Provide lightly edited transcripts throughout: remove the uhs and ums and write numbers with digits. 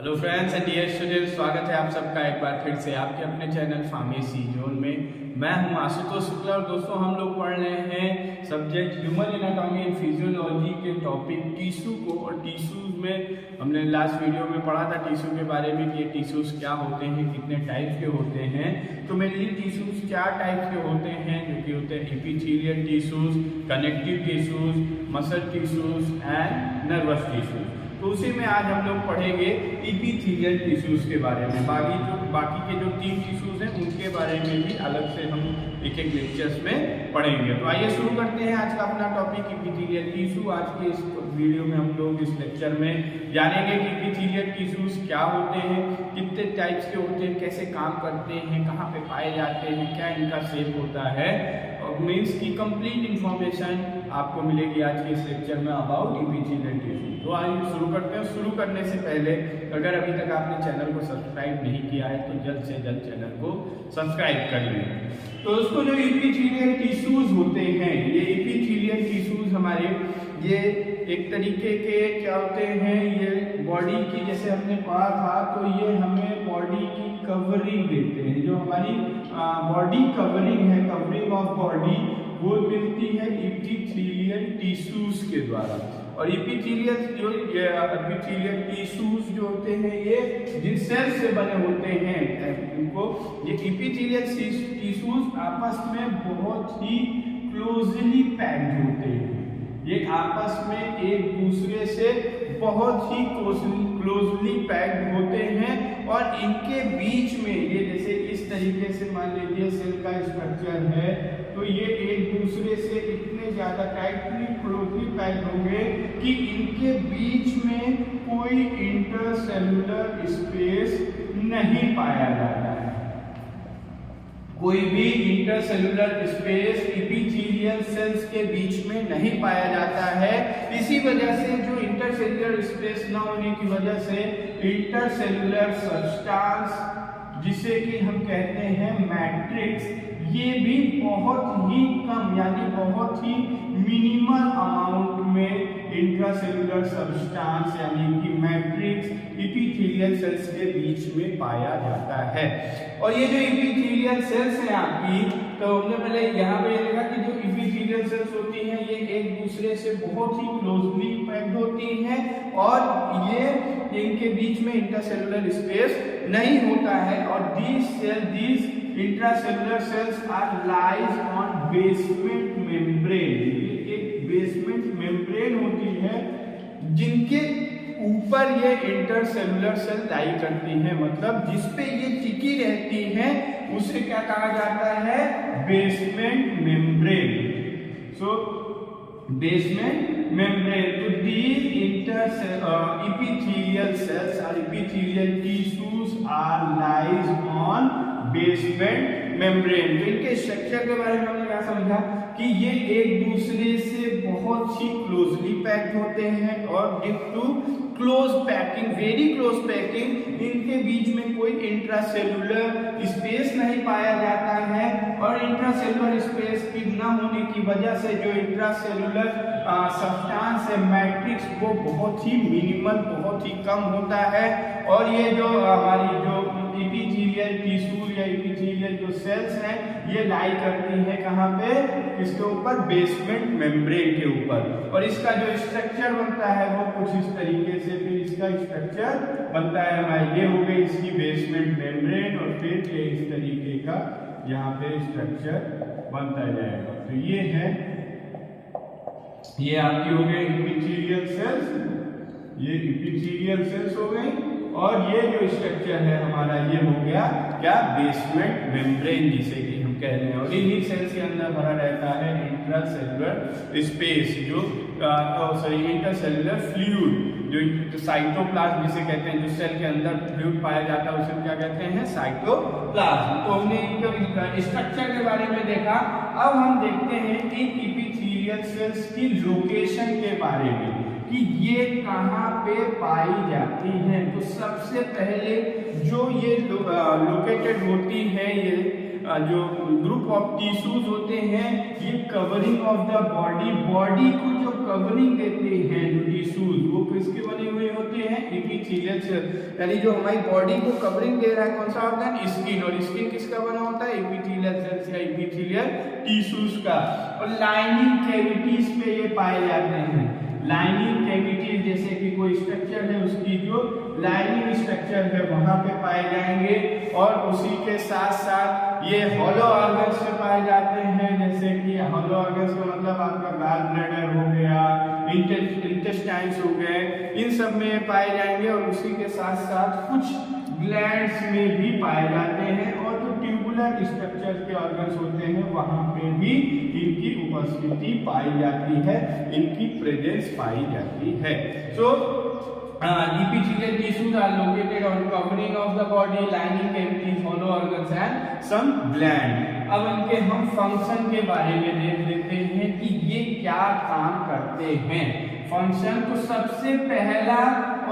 Hello friends and dear students, स्वागत है आप सबका एक बार फिर से आपके अपने चैनल फार्मेसी जोन में। मैं हूं आशुतोष शुक्ला और दोस्तों हम लोग पढ़ रहे हैं subject human anatomy and physiology के टॉपिक टिश्यू को। और टिश्यूज में हमने लास्ट वीडियो में पढ़ा था टिश्यू के बारे में कि ये टिश्यूज क्या होते हैं, कितने टाइप के होते हैं। तो मेनली टिश्यूज 4 टाइप के होते हैं, जो कि होते हैं epithelial tissues, connective tissues, muscle tissues and nervous tissues. तो उसी में आज हम लोग पढ़ेंगे एपिथेलियल टिश्यूज के बारे में। बाकी के जो 3 टिश्यूज हैं उनके बारे में भी अलग से हम एक लेक्चर्स में पढ़ेंगे। तो आइए शुरू करते हैं आज का अपना टॉपिक एपिथेलियल टिश्यू। आज के इस वीडियो में हम लोग इस लेक्चर में जानेंगे कि एपिथेलियल टिश्यूज क्या होते हैं, कितने टाइप्स के होते हैं, कैसे काम करते हैं, कहाँ पे पाए जाते हैं, क्या इनका शेप होता है, और मीन्स की कंप्लीट इंफॉर्मेशन आपको मिलेगी आज के इस लेक्चर में अबाउट एपिथेलियल टिश्यू। तो आइए शुरू करते हैं। शुरू करने से पहले अगर अभी तक आपने चैनल को सब्सक्राइब नहीं किया है तो जल्द से जल्द चैनल को सब्सक्राइब कर लें। तो दोस्तों जो एपिथेलियल टिश्यूज होते हैं, ये एपिथेलियल टिश्यूज हमारे ये एक तरीके के क्या होते हैं, ये बॉडी की, जैसे हमने पढ़ा था, तो ये हमें बॉडी की कवरिंग देते हैं। जो हमारी बॉडी कवरिंग है, कवरिंग ऑफ बॉडी, वो मिलती है एपिथेलियल टिश्यूज के द्वारा। और एपिथेलियल टिश्यूज जो होते हैं ये जिन सेल से बने होते हैं, इनको ये एपिथेलियल टिश्यूज आपस में बहुत ही क्लोजली पैक्ड होते हैं। ये आपस में एक दूसरे से बहुत ही क्लोजली पैक्ड होते हैं और इनके बीच में ये जैसे इस तरीके से मान लीजिए सेल का स्ट्रक्चर है, तो ये एक दूसरे से इतने ज्यादा टाइटली क्लोजली पैक्ड होंगे कि इनके बीच में कोई इंटरसेलुलर स्पेस नहीं पाया जाता है। कोई भी इंटरसेलुलर स्पेस एपिथेलियल सेल्स के बीच में नहीं पाया जाता है। इसी वजह से जो इंटरसेलुलर स्पेस न होने की वजह से इंटरसेलुलर सब्सटेंस, जिसे कि हम कहते हैं मैट्रिक्स, ये भी बहुत ही कम यानी बहुत ही मिनिमल अमाउंट में इंट्रासेलुलर सब्सटेंस यानी कि मैट्रिक्स एपिथेलियल सेल्स के बीच में पाया जाता है। और ये जो एपिथेलियल सेल्स हैं आपकी, तो हमने पहले यहाँ पे देखा कि जो एपिथेलियल सेल्स होती हैं ये एक दूसरे से बहुत ही क्लोजली पैक्ड होती हैं और ये इनके बीच में इंटरसेलुलर स्पेस नहीं होता है। और these intracellular cells are lies on basement membrane. एक बेसमेंट मेम्ब्रेन होती है जिनके ऊपर ये इंटरसेलुलर सेल लाई करती हैं, मतलब जिसपे ये टिकी रहती हैं उसे क्या कहा जाता है, बेसमेंट मेम्ब्रेन। सो बेसमेंट मेम्ब्रेन। तो these epithelial cells or epithelial tissues are lies on basement membrane. तो इनके स्ट्रक्चर के बारे में हमने क्या समझा कि ये एक दूसरे से बहुत ही क्लोजली पैक्ड होते हैं और due to close packing, very close packing, इनके बीच में कोई इंट्रासेलुलर स्पेस नहीं पाया जाता है। और इंट्रासेलुलर स्पेस की न होने की वजह से जो इंट्रासेलुलर सब्सटेंस है मैट्रिक्स, वो बहुत ही मिनिमल, बहुत ही कम होता है। और ये जो हमारी जो एपिथेलियल टिश्यू या एपिथेलियल जो सेल्स हैं ये लाई करती हैं कहाँ पे, इसके ऊपर, बेसमेंट मेम्ब्रेन के ऊपर। और इसका जो स्ट्रक्चर बनता है वो कुछ इस तरीके से, फिर इसका स्ट्रक्चर बनता है हमारा, ये हो गई इसकी बेसमेंट मेम्ब्रेन और फिर ये इस तरीके का यहाँ पे स्ट्रक्चर बनता जाएगा। तो ये है, ये आपकी हो गई एपिथेलियल सेल्स, ये एपिथेलियल सेल्स हो गई। और ये जो स्ट्रक्चर है हमारा ये हो गया क्या, बेसमेंट मेम्ब्रेन जिसे कि हम कह रहे हैं। और इन्हीं सेल्स के अंदर भरा रहता है इंट्रासेलुलर स्पेस, जो इंटरसेलुलर फ्लूइड, जो साइटोप्लाज्म जिसे कहते हैं, जो सेल के अंदर फ्लूइड पाया जाता है उसे क्या कहते हैं, साइटोप्लाज्म। तो हमने इनका स्ट्रक्चर के बारे में देखा। अब हम देखते हैं इन एपिथेलियल सेल्स की लोकेशन के बारे में कि ये कहाँ पे पाई जाती हैं। तो सबसे पहले जो ये लोकेटेड होती है, ये जो ग्रुप ऑफ टिश्यूज होते हैं, ये covering of the body, body को जो कवरिंग देते हैं जो टिश्यूज, वो किसके बने हुए होते हैं, एपिथेलियल सेल। यानी जो हमारी बॉडी को कवरिंग दे रहा है कौन सा ऑर्गन, स्किन, और स्किन किसका बना होता है, एपिथेलियल सेल्स या एपिथेलियल टिश्यूज का। और लाइनिंग कैविटीज पे ये पाए जाते हैं। लाइनिंग कैविटीज जैसे कि कोई स्ट्रक्चर है, उसकी जो लाइनिंग स्ट्रक्चर है वहां पे पाए जाएंगे। और उसी के साथ साथ ये हॉलो ऑर्गन्स में पाए जाते हैं, जैसे कि हॉलो ऑर्गन्स का मतलब आपका गॉल ब्लैडर हो गया, इंटेस्टाइन्स हो गए, इन सब में पाए जाएंगे। और उसी के साथ साथ कुछ ग्लैंड्स में भी पाए जाते हैं। और जो ट्यूबुलर स्ट्रक्चर के ऑर्गन्स होते हैं वहां पे भी इनकी उपस्थिति पाई जाती है, इनकी प्रेजेंस पाई जाती है। सो epithelial tissues are located on covering of the body, lining cavities, hollow organs and some gland। अब इनके हम फंक्शन के बारे में देख लेते हैं कि ये क्या काम करते हैं। फंक्शन तो सबसे पहला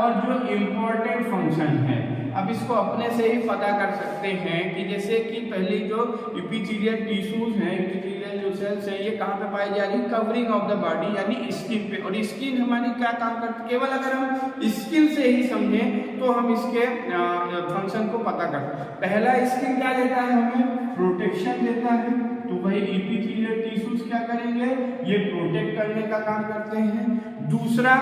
और जो इम्पोर्टेंट फंक्शन है, अब इसको अपने से ही पता कर सकते हैं कि जैसे कि पहले जो एपिथेलियल टिश्यूज हैं, एपिथेलियल जो सेल्स हैं, ये कहाँ पे पाई जा रही है, कवरिंग ऑफ द बॉडी यानी स्किन पे। और स्किन हमारी क्या काम करती है, केवल अगर हम स्किन से ही समझें तो हम इसके फंक्शन को पता कर सकते हैं। पहला स्किन क्या देता है, हमें प्रोटेक्शन देता है, तो वही एपिथेलियल टिश्यूज क्या करेंगे, ये प्रोटेक्ट करने का काम करते हैं। दूसरा,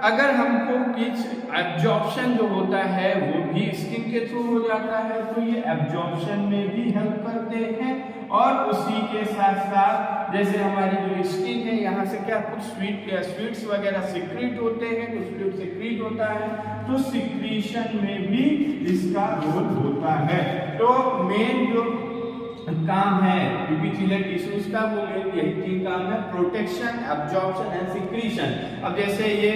अगर हमको कुछ एब्जॉर्प्शन जो होता है वो भी स्किन के थ्रू हो जाता है, तो ये एब्जॉर्प्शन में भी हेल्प करते हैं। और उसी के साथ साथ जैसे हमारी जो स्किन है, यहाँ से क्या कुछ स्वीट्स वगैरह सिक्रीट होते हैं, कुछ फ्लूइड सिक्रीट होता है, तो सिक्रीशन में भी इसका रोल होता है। तो मेन जो काम है एपिथेलियल टिश्यूज का, वो यही तीन काम है, प्रोटेक्शन, एब्जॉर्प्शन एंड सिक्रीशन। अब जैसे ये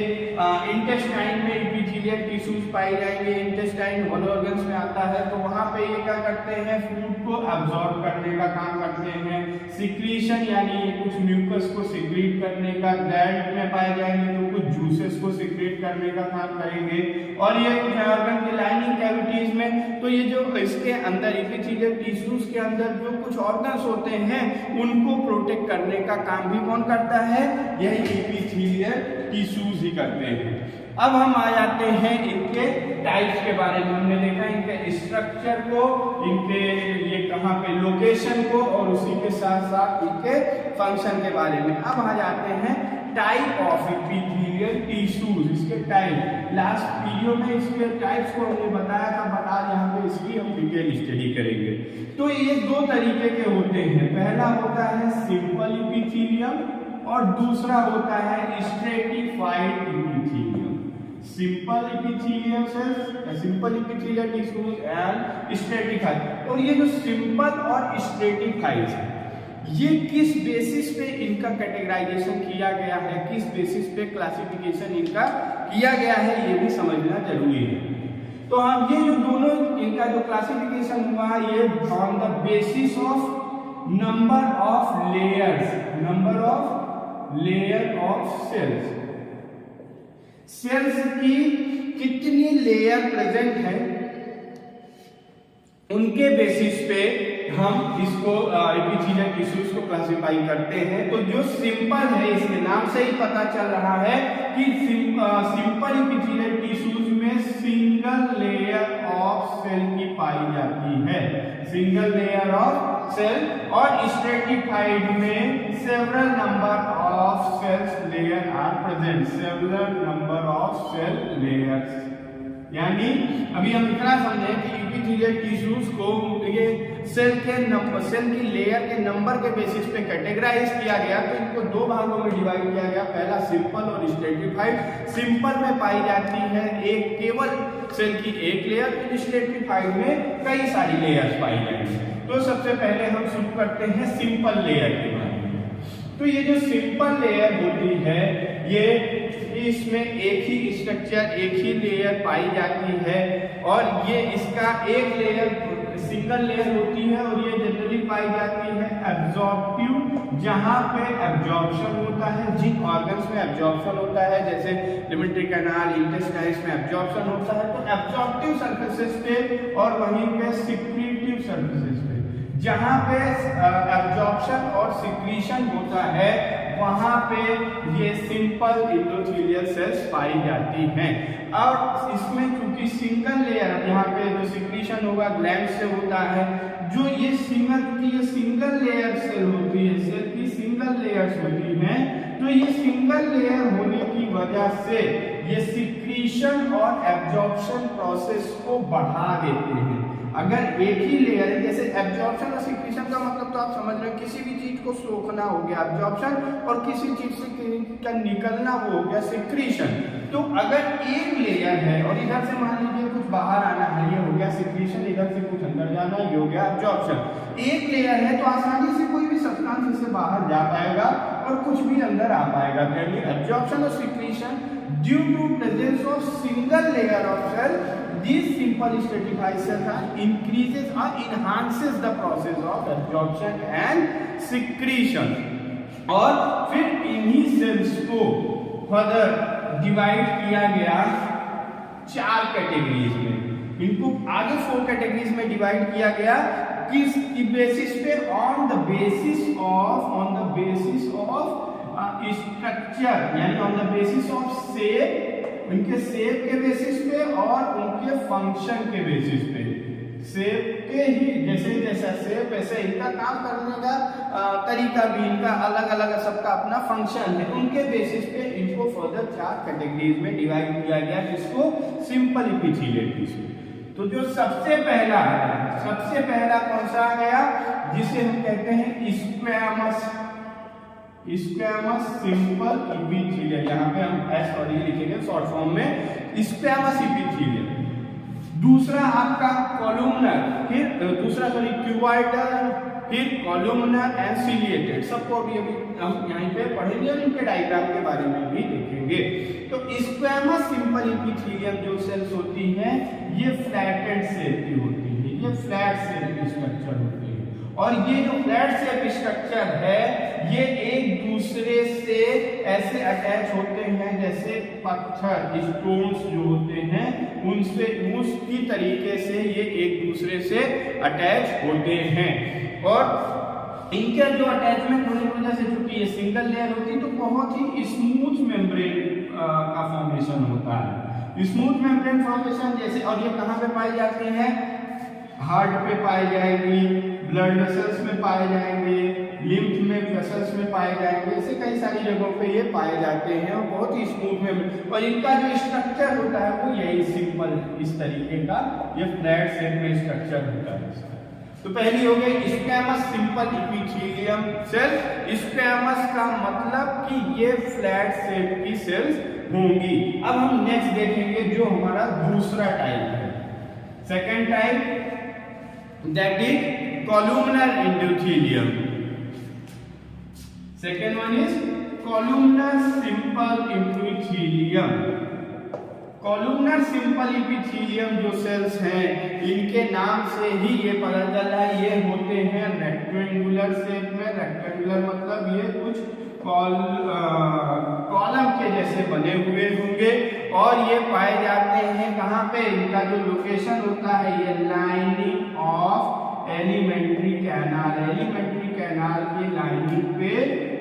इंटेस्टाइन में एपिथेलियल टिश्यूज पाए जाएंगे, इंटेस्टाइन हॉलो ऑर्गन्स में आता है, तो वहां पे ये क्या करते हैं, फूड को एब्जॉर्ब करने का काम करते हैं। सिक्रीशन यानी ये कुछ म्यूकस को सिक्रीट करने का, ग्लैंड में पाए जाएंगे तो कुछ जूसेस को सिक्रीट करने का काम करेंगे। और ये ऑर्गन की लाइनिंग कैविटीज में, तो ये जो इसके अंदर एपिथेलियल टिश्यूज के अंदर जो कुछ ऑर्गन्स होते हैं उनको प्रोटेक्ट करने का काम भी कौन करता है, यही एपिथेलियल टिश्यूज ही करते हैं। अब हम आ जाते हैं इनके टाइप्स के बारे में। हमने देखा इनके स्ट्रक्चर को, इनके ये कहाँ पे लोकेशन को, और उसी के साथ साथ इनके फंक्शन के बारे में। अब आ जाते हैं टाइप ऑफ एपिथेलियल टिश्यूज, इसके टाइप। लास्ट वीडियो में इसके टाइप्स को हमने बताया था, बता यहाँ पे इसकी हम डिटेल स्टडी करेंगे। तो ये दो तरीके के होते हैं, पहला होता है सिंपल एपिथेलियम और दूसरा होता है stratified epithelium. Simple epithelium cells, simple epithelial tissues and stratified. और ये जो सिंपल और स्ट्रेटिफाइड है, ये किस बेसिस पे इनका कैटेगराइजेशन किया गया है, किस बेसिस पे क्लासिफिकेशन इनका किया गया है, ये भी समझना जरूरी है। तो हम ये जो दोनों इनका जो क्लासिफिकेशन हुआ, ये on the basis of number of layers, number of layer of cells, cells की कितनी लेयर प्रेजेंट है, उनके बेसिस पे हम इसको एपिथेलियल टिश्यूज को क्लासिफाई करते हैं। तो जो सिंपल है, इसके नाम से ही पता चल रहा है कि सिंपल एपिथेलियल टिश्यूज में सिंगल लेयर ऑफ सेल की पाई जाती है, सिंगल लेयर ऑफ सेल। और स्ट्रेटिफाइड में several number of cells layer are present, several number of cell layers. यानी अभी हम इतना समझे कि एपिथेलियल टिश्यूज को ये सेल की लेयर के नंबर के बेसिस पे कैटेगराइज किया गया। तो इनको दो भागों में डिवाइड किया गया, पहला सिंपल और स्ट्रेटिफाइड। सिंपल में पाई जाती है एक केवल सेल की एक लेयर, स्ट्रेटिफाइड में कई सारी लेयर्स पाई जाएंगी। तो सबसे पहले हम शुरू करते हैं सिंपल लेयर के बारे में। तो ये जो सिंपल लेयर होती है, ये इसमें एक ही स्ट्रक्चर, एक ही लेयर पाई जाती है। और ये इसका एक लेयर सिंगल लेयर होती है, और ये जनरली पाई जाती है एब्जॉर्प्टिव, जहां पे एब्जॉर्प्शन होता है, जिन ऑर्गन्स में एब्जॉर्प्शन होता है, जैसे लिमिटरी कैनाल, इंटेस्टाइन्स में एब्जॉर्प्शन होता है, तो एब्जॉर्प्टिव सरफेसेस पे और वहीं पे सिक्रीटिव सरफेसेस पे, जहां पे एब्जॉर्प्शन और सिक्रीशन होता है, वहां पे ये सिंपल एंडोथेलियल सेल्स पाई जाती हैं। और इसमें चूंकि सिंगल लेयर, यहाँ पे जो सिक्रीशन होगा ग्लैंड से होता है, जो ये सिंगल लेयर सेल होती है, सेल की सिंगल लेयर्स होती हैं, तो ये सिंगल लेयर होने की वजह से ये सिक्रीशन और एब्जॉर्प्शन प्रोसेस को बढ़ा देते हैं। अगर एक ही लेयर है, जैसे एब्जॉर्प्शन और सिक्रीशन का मतलब तो आप समझ रहे हैं, किसी भी चीज को सोखना हो गया एब्जॉर्प्शन, और किसी चीज से का निकलना हो गया सिक्रीशन। तो अगर एक लेयर है और इधर से मान लीजिए कुछ बाहर आना है, ये हो गया सिक्रीशन, इधर से कुछ अंदर जाना, ये हो गया एब्जॉर्प्शन। एक लेयर है तो आसानी से कोई भी सब्सटेंस इससे बाहर जा पाएगा और कुछ भी अंदर आ पाएगा। एब्जॉर्प्शन और secretion due to presence of single layer of cell, these simple stratified cells increases or enhances the process of absorption and secretion। और फिर इन्हीं सेल्स को फर्दर डिवाइड किया गया 4 कैटेगरीज में। इनको आगे 4 कैटेगरीज में डिवाइड किया गया, किस बेसिस पे? On the basis of structure, यानी on the basis of shape, उनके शेप के बेसिस पे और उनके फंक्शन के बेसिस पे। शेप के ही जैसा शेप वैसे इनका काम करने का तरीका भी इनका अलग अलग, सबका अपना फंक्शन है, उनके बेसिस पे इनको फर्दर 4 कैटेगरीज में डिवाइड किया गया, जिसको सिंपल एपिथेलियल टिश्यू। तो जो सबसे पहला कौन सा आ गया, जिसे हम कहते हैं स्क्वैमस सिंपल एपिथेलियल, यहाँ पे हम एस और ई लिखेंगे शॉर्ट फॉर्म में, स्क्वैमस एपिथेलियल। दूसरा आपका कॉलुमनर, फिर क्यूबॉइडल, फिर कॉलुमनर एंड सिलिएटेड। सबको अभी हम यहाँ पे पढ़ेंगे और इनके डायग्राम के बारे में भी देखेंगे। तो स्क्वैमस सिंपल एपिथेलियम जो सेल्स होती हैं, ये फ्लैटेड शेप की होती है, ये फ्लैट शेप स्ट्रक्चर होती है। और ये जो फ्लैट शेप स्ट्रक्चर है, ये एक दूसरे से ऐसे अटैच होते हैं जैसे पत्थर, स्टोन्स जो होते हैं उनसे, उसी तरीके से ये एक दूसरे से अटैच होते हैं। और इनका जो अटैचमेंट होने की वजह से, चूंकि ये सिंगल लेयर होती है, तो बहुत ही स्मूथ मेम्ब्रेन का फॉर्मेशन होता है। स्मूथ मेम्ब्रेन फॉर्मेशन जैसे, और ये कहाँ पे पाई जाती है? हार्ट पे पाई जाएगी, ब्लड वेसल्स में पाए जाएंगे, लिम्फ में वेसल्स में पाए जाएंगे, ऐसे कई सारी जगहों पे ये पाए जाते हैं और बहुत ही स्मूथ में। और इनका जो स्ट्रक्चर होता है वो यही सिंपल इस तरीके का, ये फ्लैट शेप में स्ट्रक्चर होता है इसका। तो पहली हो गई squamous simple epithelium cell. Squamous का मतलब कि ये फ्लैट शेप की सेल्स होंगी। अब हम नेक्स्ट देखेंगे जो हमारा दूसरा टाइप है, second type, that is columnar endothelium। Second one is columnar simple epithelium। columnar simple epithelium जो सेल्स हैं, इनके नाम से ही ये पता चल रहा है, ये होते हैं रेक्टेंगुलर शेप में। रेक्टेंगुलर मतलब ये कुछ कॉलम के जैसे बने हुए होंगे, और ये पाए जाते हैं कहाँ पे? इनका जो लोकेशन होता है, ये lining of alimentary canal, alimentary canal की लाइनिंग पे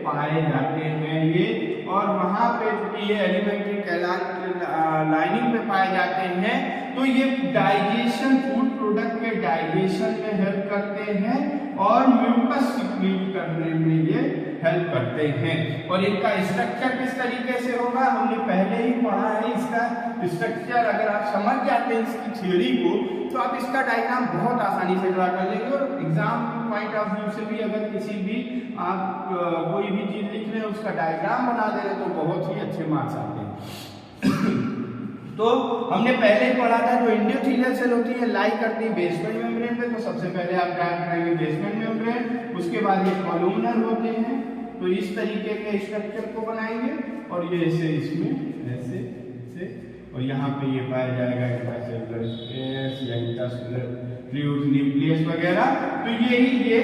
पाए जाते हैं ये। और वहां पे ये एलिमेंट्री कैनाल लाइनिंग पे पाए जाते हैं, तो ये डाइजेशन, फूड प्रोडक्ट के डाइजेशन में हेल्प करते हैं और म्यूकस सिक्रीट करने में ये हेल्प करते हैं। और इनका स्ट्रक्चर किस तरीके से होगा, हमने पहले ही पढ़ा है इसका स्ट्रक्चर। अगर आप समझ जाते हैं इसकी थ्योरी को, तो आप इसका डायग्राम बहुत आसानी से ड्रा कर लेंगे। और एग्जाम पॉइंट ऑफ व्यू से भी अगर किसी भी आप कोई भी चीज लिख रहे हैं, उसका डायग्राम बना दे रहे, तो बहुत ही अच्छे मार्क्स आते हैं। तो हमने पहले ही पढ़ा था, जो एंडोथेलियल सेल होती है लाई करती है बेसमेंट मेम्ब्रेन पे। तो सबसे पहले आप ड्रा करेंगे बेसमेंट मेम्ब्रेन, उसके बाद ये कॉलुमनर होते हैं, तो इस तरीके के स्ट्रक्चर को बनाएंगे। और ये ऐसे इसमें ऐसे से, और यहाँ पे ये पाया जाएगा इंट्रासेलुलर स्पेस या इंट्रासेलुलर फ्लूइड न्यूक्लियस वगैरह। तो यही ये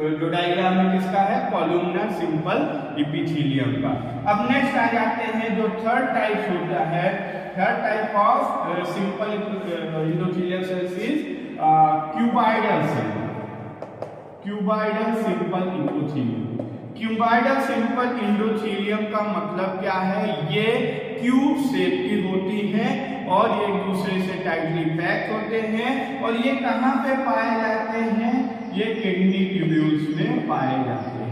जो डायग्राम है किसका है? कॉलुमनर सिंपल एपिथेलियम का। अब नेक्स्ट आ जाते हैं जो थर्ड टाइप होता है, third type of simple endothelial cells is cuboidal cell, cuboidal simple endothelium. Cuboidal simple endothelium का मतलब क्या है? ये क्यूब शेप की होती है और ये एक दूसरे से टाइटली पैक होते हैं। और ये कहाँ पे पाए जाते हैं? ये किडनी ट्यूब्यूल्स में पाए जाते हैं।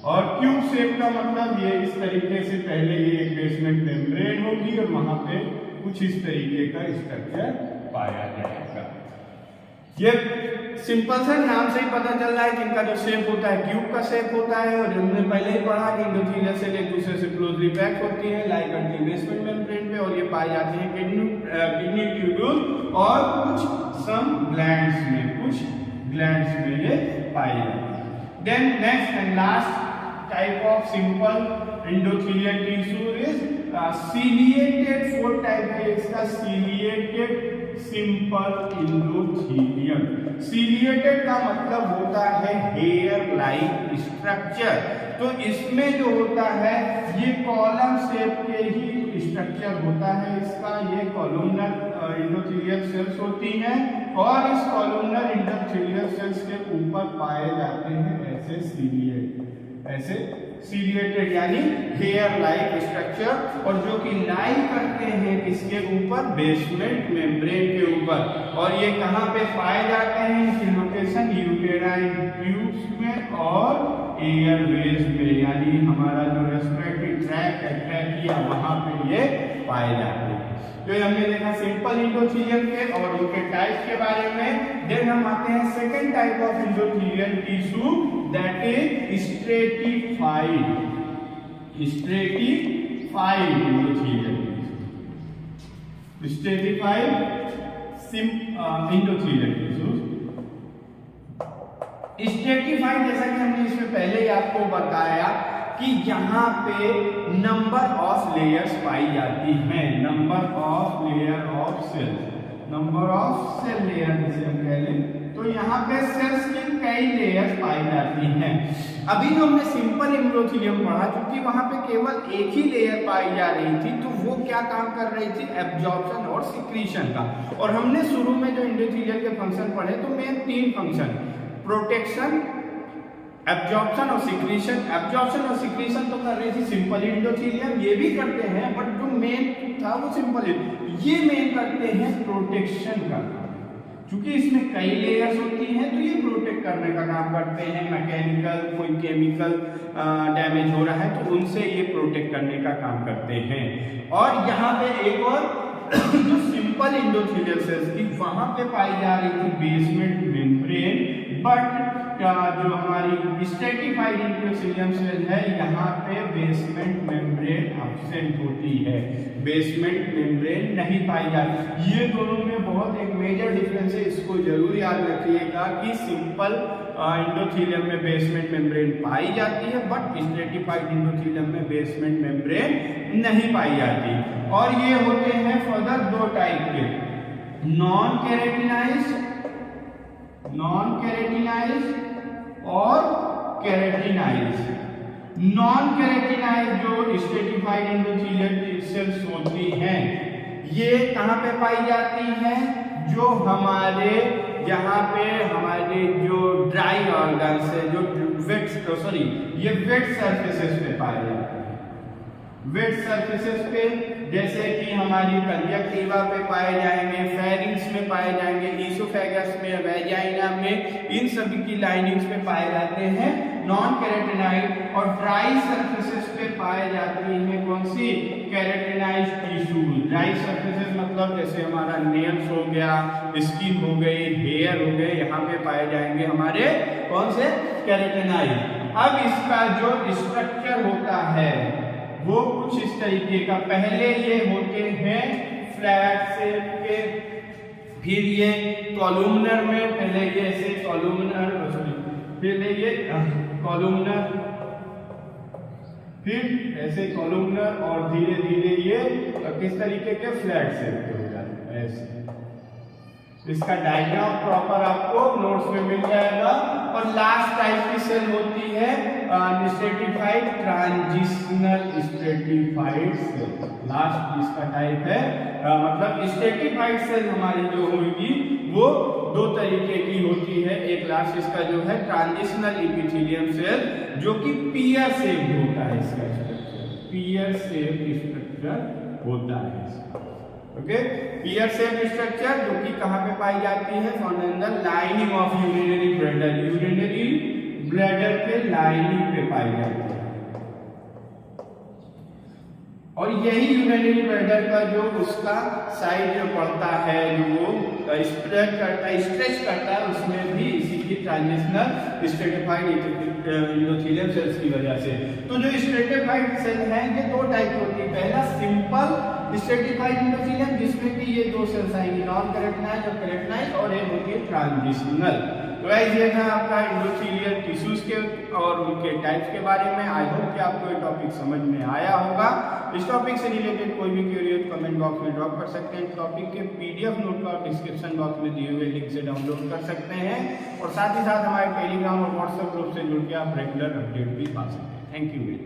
और क्यूब शेप का मतलब ये इस तरीके से पहले ये एक बेसमेंट मेम्ब्रेन होगी और वहां पे कुछ इस तरीके का स्ट्रक्चर पाया जाएगा। ये सिंपल सा नाम से ही पता चल रहा है कि इनका जो शेप होता है क्यूब का शेप होता है। और हमने पहले ही पढ़ा कि एंडोथेलियल सेल एक दूसरे से क्लोजली पैक होती है लाइक अंटी बेसमेंट मेम्ब्रेन पे, और ये पाए जाते हैं किडनी ट्यूब्यूल और कुछ सम ग्लैंड्स में, कुछ ग्लैंड्स में ये पाए जाते हैं। Then next and last type of simple endothelial tissue is ciliated. Fourth type है इसका सीलिएटेड सिंपल एंडोथेलियम। सीलिएटेड का मतलब होता है हेयर लाइक स्ट्रक्चर। तो इसमें जो होता है ये कॉलम शेप के ही स्ट्रक्चर होता है इसका। ये कॉलमनर एंडोथेलियल सेल्स होती हैं और इस कॉलमनर एंडोथेलियल सेल्स के ऊपर पाए जाते हैं ऐसे सीलिएटेड यानी हेयर लाइक स्ट्रक्चर, और जो कि लाई करते हैं किसके ऊपर? बेसमेंट मेम्ब्रेन के ऊपर। और ये कहाँ पे पाए जाते हैं? इनकी लोकेशन यूटेराइन ट्यूब्स में और एयरवेज में, यानी हमारा जो रेस्पिरेटरी ट्रैक्ट है, ट्रैकिया, वहां पे ये पाए जाते हैं। तो ये हमने देखा सिंपल एंडोथेलियम के और उनके टाइप के बारे में। देन हम आते हैं second type of endothelial tissue, that is stratified endothelial tissue. Stratified endothelial tissue. Stratified जैसा कि हमने इसमें पहले ही आपको बताया कि यहाँ पे नंबर ऑफ लेयर्स पाई जाती हैं। Number of layer of cell, number of cell layer जिसे हम कह लें। तो यहाँ पे सेल्स की कई लेयर्स पाई जाती हैं। अभी जो हमने सिंपल एंडोथेलियम पढ़ा, क्योंकि वहां पे केवल एक ही लेयर पाई जा रही थी, तो वो क्या काम कर रही थी? एब्जॉर्प्शन और सिक्रीशन का। और हमने शुरू में जो एंडोथेलियम के फंक्शन पढ़े तो मेन 3 फंक्शन, प्रोटेक्शन, एब्जॉर्प्शन और सिक्रीशन। एब्जॉर्प्शन और सिक्रीशन तो कर रही थी सिंपल एंडोथेलियम, ये भी करते हैं, बट जो मेन था वो सिंपल, ये मेन करते हैं प्रोटेक्शन का। क्योंकि इसमें कई लेयर्स होती हैं तो ये प्रोटेक्ट करने का काम करते हैं। मैकेनिकल कोई केमिकल डैमेज हो रहा है तो उनसे ये प्रोटेक्ट करने का काम करते हैं। और यहाँ पे एक और जो सिंपल एंडोथेलियल सेल्स थी वहां पे पाई जा रही थी बेसमेंट मेम्ब्रेन, बट जो हमारी स्ट्रेटिफाइड एंडोथेलियम सेल है यहाँ पे बेसमेंट मेम्ब्रेन एब्सेंट होती है, बेसमेंट मेम्ब्रेन नहीं पाई जाती। ये दोनों में बहुत एक मेजर डिफरेंस है, इसको जरूर याद रखिएगा कि सिंपल एंडोथेलियम में बेसमेंट मेम्ब्रेन पाई जाती है, बट स्ट्रेटिफाइड एंडोथेलियम में बेसमेंट मेम्ब्रेन नहीं पाई जाती। और ये होते हैं फर्दर 2 टाइप के, नॉन केराटिनाइज्ड और केराटिनाइज्ड। नॉन केराटिनाइज्ड जो स्ट्रेटिफाइड एंडोथेलियल सेल्स होती हैं, ये कहाँ पे पाई जाती हैं? जो हमारे यहाँ पे हमारे जो ड्राई ऑर्गन्स है, जो ये वेट सरफेसेस पे पाए जाते हैं। वेट सरफेसेस पे जैसे कि हमारी कंजक्टिवा पे पाए जाएंगे, फेरिंग्स में पाए जाएंगे, ईसोफेगस में, वेजाइना में, इन सभी की लाइनिंग्स पे पाए जाते हैं नॉन केराटिनाइड। और ड्राई सरफेसेस पे पाए जाती हैं कौन सी? Keratinized tissues. ड्राई सरफेसेस मतलब जैसे हमारा नेल्स हो गया, स्किन हो गई, हेयर हो गए, यहाँ पे पाए जाएंगे हमारे कौन से? केराटिनाइड। अब इसका जो स्ट्रक्चर होता है वो कुछ इस तरीके का, पहले ये होते हैं फ्लैट शेप के, फिर ये कॉलमनर में, पहले ये ऐसे कॉलमनर, फिर ये कॉलमनर, फिर ऐसे कॉलमनर, और धीरे धीरे ये किस तरीके के फ्लैट शेप के हो जाते हैं ऐसे। इसका डायग्राम प्रॉपर आपको नोट्स में मिल जाएगा। और लास्ट टाइप की सेल होती है stratified transitional stratified cell. Last इसका टाइप है मतलब स्ट्रेटिफाइड सेल हमारी जो होगी वो दो तरीके की होती है। एक लास्ट इसका जो है ट्रांजिशनल इपिथेलियम सेल जो कि पियर शेप होता है, इसका स्ट्रक्चर पियर शेप स्ट्रक्चर होता है इसका। ओके, पियर शेप स्ट्रक्चर जो कि कहां पे पाई जाती है, found in the lining of urinary bladder, urinary bladder के लाइनिंग पे पाई जाती है। और यही यूरिनरी ब्लैडर का जो उसका साइज जो पड़ता है, जो वो स्प्रेड करता है, स्ट्रेच करता है, उसमें भी इसी की ट्रांजिशनल स्ट्रेटिफाइड एंडोथेलियम सेल्स की वजह से। तो जो स्ट्रेटिफाइड सेल है ये दो टाइप की होती है। पहला सिंपल स्ट्रेटिफाइड एंडोथेलियम जिसमें कि ये दो सेल्स आएंगी, नॉन केराटिनाइज और केराटिनाइज, और एक होती है ट्रांजिशनल। तो गाइस ये था आपका एंडोथेलियल टिश्यूज के और उनके टाइप्स के बारे में। आई होप कि आपको ये टॉपिक समझ में आया होगा। इस टॉपिक से रिलेटेड कोई भी क्वेरी हो कमेंट बॉक्स में ड्रॉप कर सकते हैं। टॉपिक के पीडीएफ नोट का डिस्क्रिप्शन बॉक्स में दिए हुए लिंक से डाउनलोड कर सकते हैं और साथ ही साथ हमारे टेलीग्राम और व्हाट्सएप ग्रुप से जुड़ के आप रेगुलर अपडेट भी पा सकते हैं। Thank you.